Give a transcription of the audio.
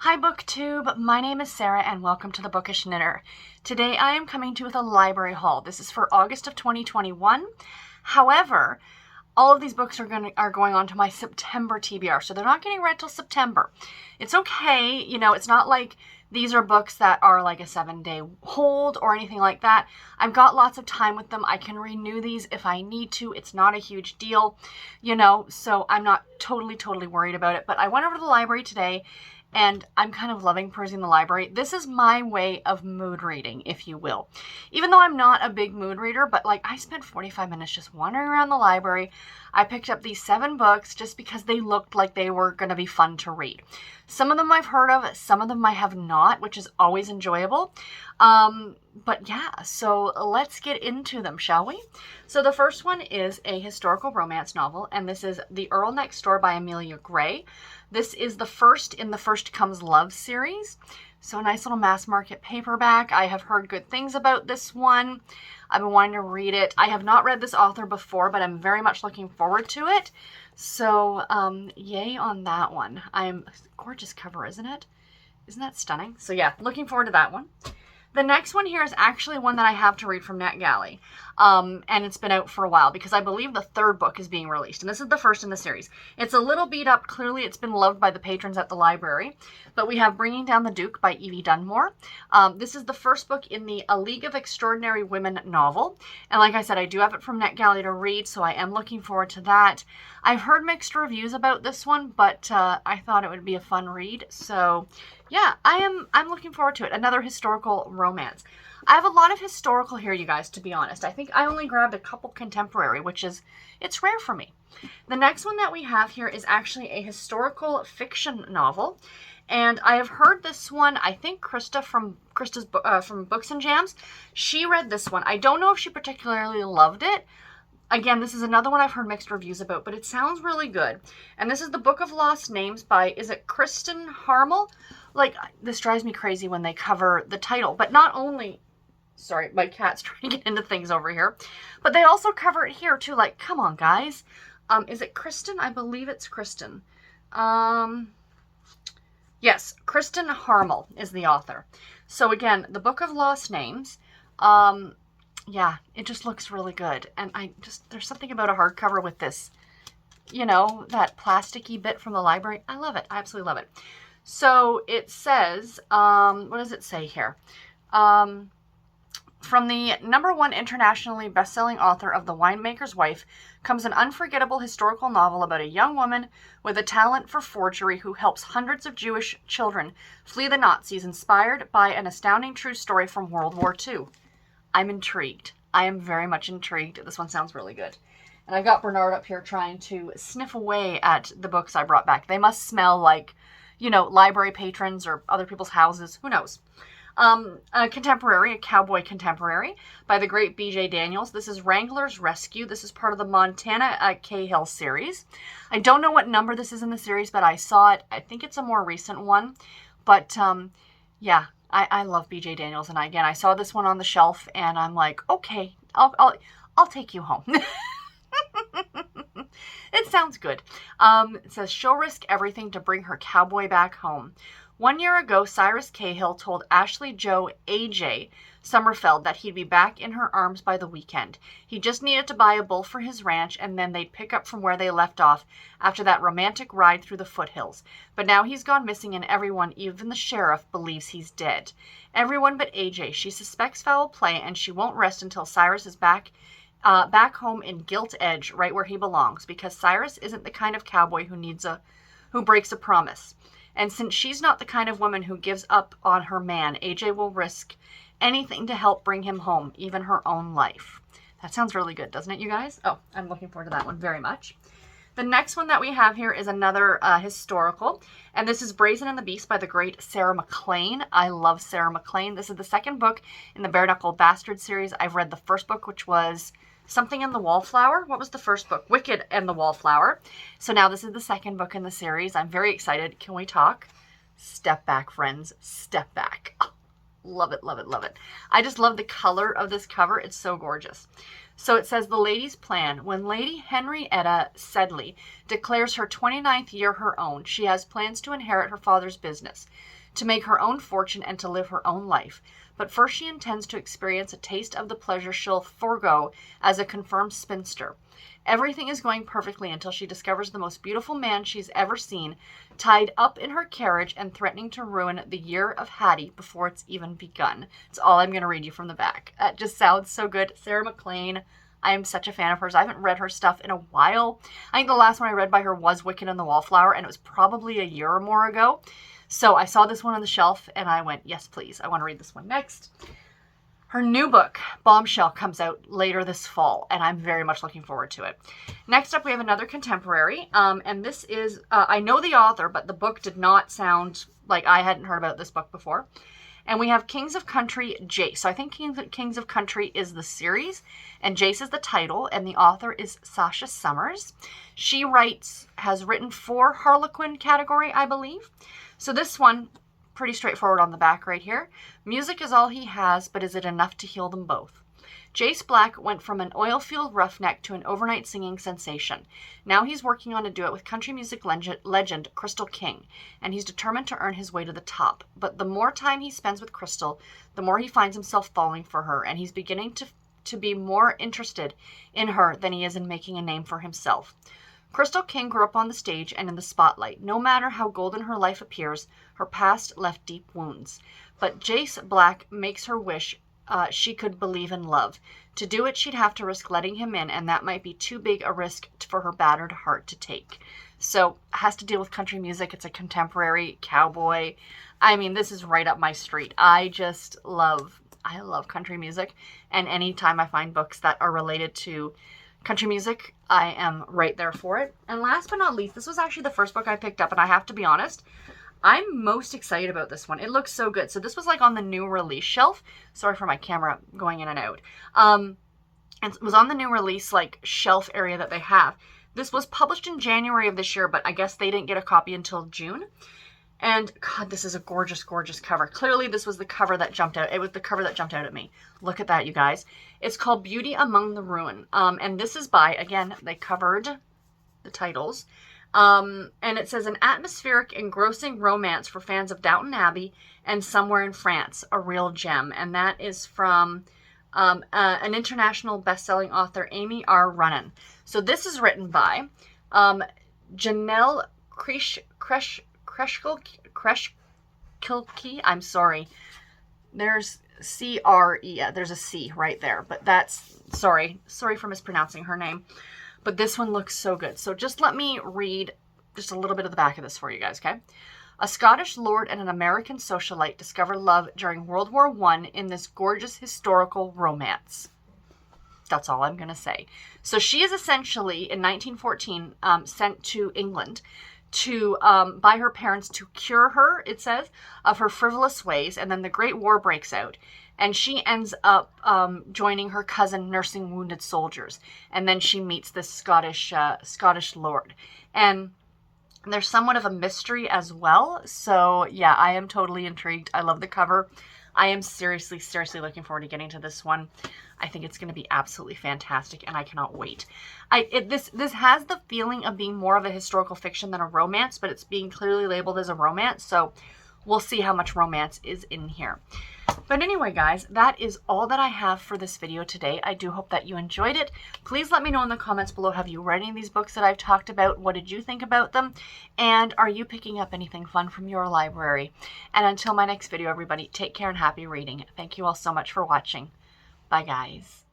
Hi BookTube, my name is Sarah and welcome to the Bookish Knitter. Today I am coming to you with a library haul. This is for August of 2021. However, all of these books are going on to my September TBR, so they're not getting read till September. It's okay, it's not like these are books that are like a 7-day hold or anything like that. I've got lots of time with them. I can renew these if I need to. It's not a huge deal, so I'm not totally worried about it. But I went over to the library today and I'm kind of loving perusing the library. This is my way of mood reading, if you will. Even though I'm not a big mood reader, but I spent 45 minutes just wandering around the library. I picked up these 7 books just because they looked like they were going to be fun to read. Some of them I've heard of, some of them I have not, which is always enjoyable. But yeah, so let's get into them, shall we? So the first one is a historical romance novel, and this is The Earl Next Door by Amelia Gray. This is the first in the First Comes Love series. So a nice little mass market paperback. I have heard good things about this one. I've been wanting to read it. I have not read this author before, but I'm very much looking forward to it. So, yay on that one. Gorgeous cover, isn't it? Isn't that stunning? So yeah, looking forward to that one. The next one here is actually one that I have to read from NetGalley. And it's been out for a while because I believe the 3rd book is being released. And this is the first in the series. It's a little beat up. Clearly, it's been loved by the patrons at the library. But we have Bringing Down the Duke by Evie Dunmore. This is the first book in the A League of Extraordinary Women novel. And like I said, I do have it from NetGalley to read, so I am looking forward to that. I've heard mixed reviews about this one, but I thought it would be a fun read. So yeah, I'm looking forward to it. Another historical romance. I have a lot of historical here, you guys, to be honest. I think I only grabbed a couple contemporary, it's rare for me. The next one that we have here is actually a historical fiction novel. And I have heard this one, I think Krista from Books and Jams, she read this one. I don't know if she particularly loved it. Again, this is another one I've heard mixed reviews about, but it sounds really good. And this is The Book of Lost Names by, is it Kristen Harmel? This drives me crazy when they cover the title. But not only, sorry, my cat's trying to get into things over here, but they also cover it here too. Come on, guys. Is it Kristen? I believe it's Kristen. Yes, Kristen Harmel is the author. So again, The Book of Lost Names. Yeah, it just looks really good. And there's something about a hardcover with this, that plasticky bit from the library. I love it. I absolutely love it. So it says, what does it say here? From the #1 internationally best-selling author of The Winemaker's Wife comes an unforgettable historical novel about a young woman with a talent for forgery who helps hundreds of Jewish children flee the Nazis, inspired by an astounding true story from World War II. I'm intrigued. I am very much intrigued. This one sounds really good. And I've got Bernard up here trying to sniff away at the books I brought back. They must smell like, library patrons or other people's houses. Who knows? A contemporary, a cowboy contemporary by the great B.J. Daniels. This is Wranglers Rescue. This is part of the Montana Cahill series. I don't know what number this is in the series, but I saw it. I think it's a more recent one. But, yeah. I love B.J. Daniels, and again, I saw this one on the shelf, and I'm like, okay, I'll take you home. It sounds good. It says, she'll risk everything to bring her cowboy back home. 1 year ago, Cyrus Cahill told Ashley Joe A.J. Summerfeld that he'd be back in her arms by the weekend. He just needed to buy a bull for his ranch, and then they'd pick up from where they left off after that romantic ride through the foothills. But now he's gone missing, and everyone, even the sheriff, believes he's dead. Everyone but AJ. She suspects foul play, and she won't rest until Cyrus is back home in Gilt Edge, right where he belongs, because Cyrus isn't the kind of cowboy who breaks a promise. And since she's not the kind of woman who gives up on her man, AJ will risk anything to help bring him home, even her own life. That sounds really good, doesn't it, you guys? Oh, I'm looking forward to that one very much. The next one that we have here is another historical, and this is Brazen and the Beast by the great Sarah MacLean. I love Sarah MacLean. This is the 2nd book in the Bare Knuckle Bastard series. I've read the 1st book, which was Something in the Wallflower. What was the 1st book? Wicked and the Wallflower. So now this is the 2nd book in the series. I'm very excited. Can we talk? Step back, friends. Step back. Oh, love it, love it, love it. I just love the color of this cover. It's so gorgeous. So it says, the lady's plan. When Lady Henrietta Sedley declares her 29th year her own, she has plans to inherit her father's business, to make her own fortune, and to live her own life. But first she intends to experience a taste of the pleasure she'll forego as a confirmed spinster. Everything is going perfectly until she discovers the most beautiful man she's ever seen, tied up in her carriage and threatening to ruin the year of Hattie before it's even begun. It's all I'm going to read you from the back. That just sounds so good. Sarah MacLean, I am such a fan of hers. I haven't read her stuff in a while. I think the last one I read by her was Wicked and the Wallflower, and it was probably a year or more ago. So I saw this one on the shelf, and I went, yes, please. I want to read this one next. Her new book, Bombshell, comes out later this fall, and I'm very much looking forward to it. Next up, we have another contemporary, and this is, I know the author, but the book did not sound like I hadn't heard about this book before. And we have Kings of Country, Jace. So I think Kings of Country is the series, and Jace is the title, and the author is Sasha Summers. She has written for Harlequin category, I believe. So this one, pretty straightforward on the back right here. Music is all he has, but is it enough to heal them both? Jace Black went from an oil-field roughneck to an overnight singing sensation. Now he's working on a duet with country music legend Crystal King, and he's determined to earn his way to the top. But the more time he spends with Crystal, the more he finds himself falling for her, and he's beginning to be more interested in her than he is in making a name for himself. Crystal King grew up on the stage and in the spotlight. No matter how golden her life appears, her past left deep wounds. But Jace Black makes her wish she could believe in love. To do it, she'd have to risk letting him in, and that might be too big a risk for her battered heart to take. So, has to deal with country music. It's a contemporary cowboy. I mean, this is right up my street. I love country music, and anytime I find books that are related to country music, I am right there for it. And last but not least, this was actually the first book I picked up, and I have to be honest, I'm most excited about this one. It looks so good. So this was like on the new release shelf. Sorry for my camera going in and out. And it was on the new release like shelf area that they have. This was published in January of this year, but I guess they didn't get a copy until June. And God, this is a gorgeous, gorgeous cover. Clearly this was the cover that jumped out. It was the cover that jumped out at me. Look at that, you guys. It's called Beauty Among the Ruin. And this is by, again, they covered the titles. And it says, an atmospheric, engrossing romance for fans of Downton Abbey and Somewhere in France, a real gem. And that is from an international best-selling author, Amy R. Runnan. So this is written by Janelle Kreshkilke. I'm sorry. There's C-R-E. There's a C right there. But that's, sorry for mispronouncing her name. But this one looks so good. So just let me read just a little bit of the back of this for you guys, okay? A Scottish lord and an American socialite discover love during World War I in this gorgeous historical romance. That's all I'm going to say. So she is essentially, in 1914, sent to England to by her parents to cure her, it says, of her frivolous ways. And then the Great War breaks out. And she ends up joining her cousin nursing wounded soldiers. And then she meets this Scottish lord. And there's somewhat of a mystery as well. So, yeah, I am totally intrigued. I love the cover. I am seriously looking forward to getting to this one. I think it's going to be absolutely fantastic, and I cannot wait. This has the feeling of being more of a historical fiction than a romance, but it's being clearly labeled as a romance. So we'll see how much romance is in here. But anyway, guys, that is all that I have for this video today. I do hope that you enjoyed it. Please let me know in the comments below, have you read any of these books that I've talked about? What did you think about them? And are you picking up anything fun from your library? And until my next video, everybody, take care and happy reading. Thank you all so much for watching. Bye, guys.